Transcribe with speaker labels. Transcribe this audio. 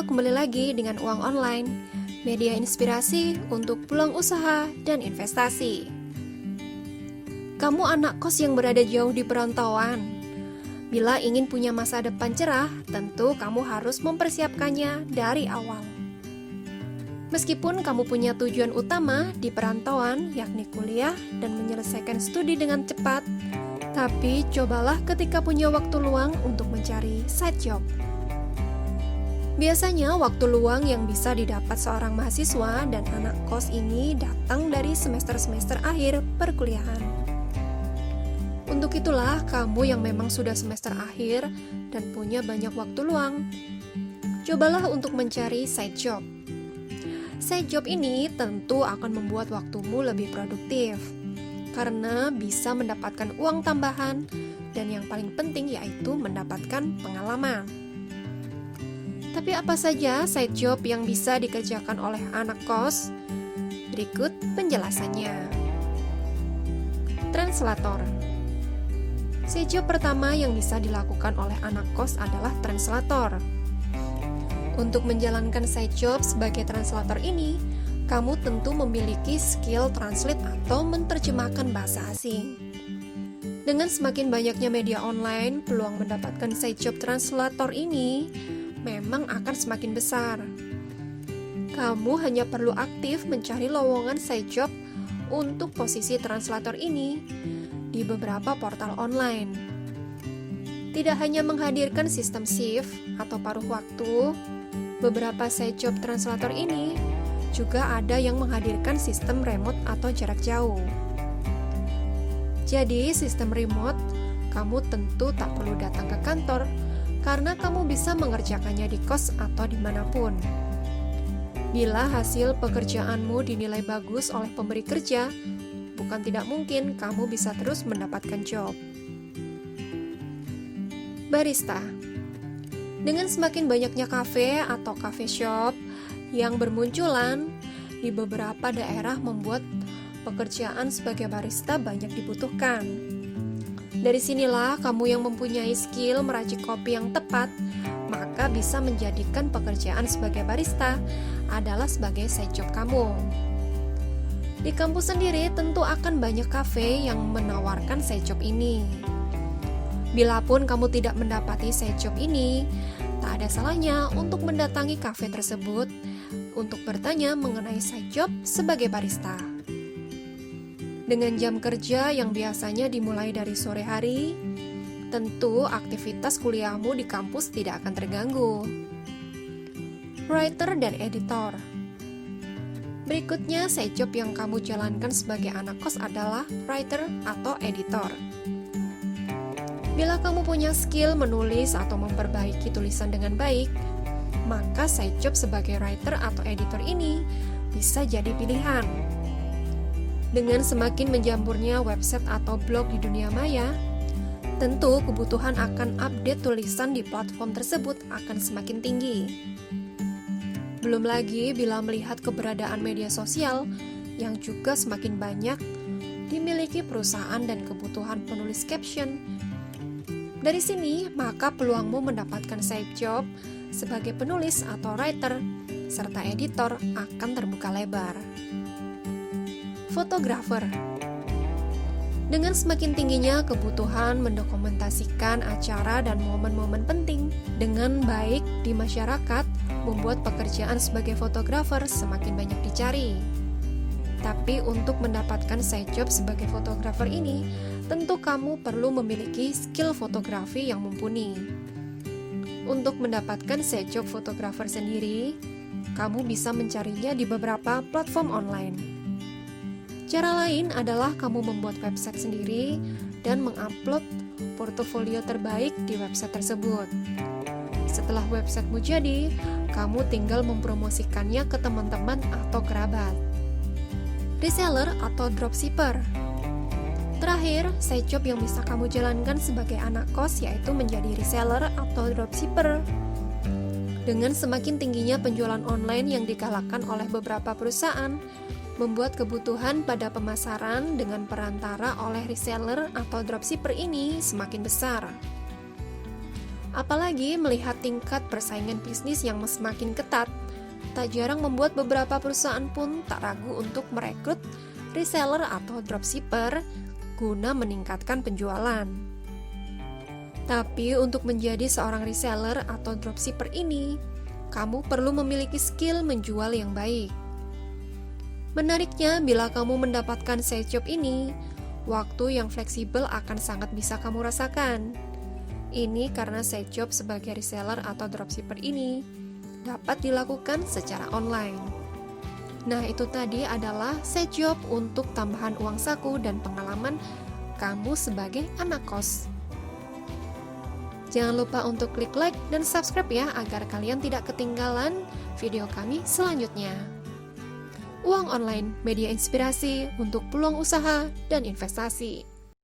Speaker 1: Halo, kembali lagi dengan Uang Online, media inspirasi untuk peluang usaha dan investasi. Kamu anak kos yang berada jauh di perantauan. Bila ingin punya masa depan cerah, tentu kamu harus mempersiapkannya dari awal. Meskipun kamu punya tujuan utama di perantauan, yakni kuliah dan menyelesaikan studi dengan cepat, tapi cobalah ketika punya waktu luang untuk mencari side job. Biasanya waktu luang yang bisa didapat seorang mahasiswa dan anak kos ini datang dari semester-semester akhir perkuliahan. Untuk itulah kamu yang memang sudah semester akhir dan punya banyak waktu luang, cobalah untuk mencari side job. Side job ini tentu akan membuat waktumu lebih produktif, karena bisa mendapatkan uang tambahan dan yang paling penting yaitu mendapatkan pengalaman. Tapi apa saja side job yang bisa dikerjakan oleh anak kos? Berikut penjelasannya. Translator. Side job pertama yang bisa dilakukan oleh anak kos adalah translator. Untuk menjalankan side job sebagai translator ini, kamu tentu memiliki skill translate atau menerjemahkan bahasa asing. Dengan semakin banyaknya media online, peluang mendapatkan side job translator ini memang akan semakin besar. Kamu hanya perlu aktif mencari lowongan side job untuk posisi translator ini di beberapa portal online. Tidak hanya menghadirkan sistem shift atau paruh waktu, beberapa side job translator ini juga ada yang menghadirkan sistem remote atau jarak jauh. Jadi, sistem remote, kamu tentu tak perlu datang ke kantor, karena kamu bisa mengerjakannya di kos atau dimanapun. Bila hasil pekerjaanmu dinilai bagus oleh pemberi kerja, bukan tidak mungkin kamu bisa terus mendapatkan job. Barista. Dengan semakin banyaknya kafe atau cafe shop yang bermunculan di beberapa daerah membuat pekerjaan sebagai barista banyak dibutuhkan. Dari sinilah kamu yang mempunyai skill meracik kopi yang tepat, maka bisa menjadikan pekerjaan sebagai barista adalah sebagai side job kamu. Di kampus sendiri tentu akan banyak kafe yang menawarkan side job ini. Bilapun kamu tidak mendapati side job ini, tak ada salahnya untuk mendatangi kafe tersebut untuk bertanya mengenai side job sebagai barista. Dengan jam kerja yang biasanya dimulai dari sore hari, tentu aktivitas kuliahmu di kampus tidak akan terganggu. Writer dan editor. Berikutnya, side job yang kamu jalankan sebagai anak kos adalah writer atau editor. Bila kamu punya skill menulis atau memperbaiki tulisan dengan baik, maka side job sebagai writer atau editor ini bisa jadi pilihan. Dengan semakin menjamurnya website atau blog di dunia maya, tentu kebutuhan akan update tulisan di platform tersebut akan semakin tinggi. Belum lagi bila melihat keberadaan media sosial yang juga semakin banyak dimiliki perusahaan dan kebutuhan penulis caption. Dari sini, maka peluangmu mendapatkan side job sebagai penulis atau writer serta editor akan terbuka lebar. Fotografer. Dengan semakin tingginya kebutuhan mendokumentasikan acara dan momen-momen penting dengan baik di masyarakat, membuat pekerjaan sebagai fotografer semakin banyak dicari. Tapi untuk mendapatkan side job sebagai fotografer ini, tentu kamu perlu memiliki skill fotografi yang mumpuni. Untuk mendapatkan side job fotografer sendiri, kamu bisa mencarinya di beberapa platform online. Cara lain adalah kamu membuat website sendiri dan mengupload portofolio terbaik di website tersebut. Setelah websitemu jadi, kamu tinggal mempromosikannya ke teman-teman atau kerabat. Reseller atau dropshipper. Terakhir, side job yang bisa kamu jalankan sebagai anak kos yaitu menjadi reseller atau dropshipper. Dengan semakin tingginya penjualan online yang digalakkan oleh beberapa perusahaan, membuat kebutuhan pada pemasaran dengan perantara oleh reseller atau dropshipper ini semakin besar. Apalagi melihat tingkat persaingan bisnis yang semakin ketat, tak jarang membuat beberapa perusahaan pun tak ragu untuk merekrut reseller atau dropshipper guna meningkatkan penjualan. Tapi untuk menjadi seorang reseller atau dropshipper ini, kamu perlu memiliki skill menjual yang baik. Menariknya, bila kamu mendapatkan side job ini, waktu yang fleksibel akan sangat bisa kamu rasakan. Ini karena side job sebagai reseller atau dropshipper ini dapat dilakukan secara online. Nah, itu tadi adalah side job untuk tambahan uang saku dan pengalaman kamu sebagai anak kos. Jangan lupa untuk klik like dan subscribe ya, agar kalian tidak ketinggalan video kami selanjutnya. Uang Online, media inspirasi untuk peluang usaha dan investasi.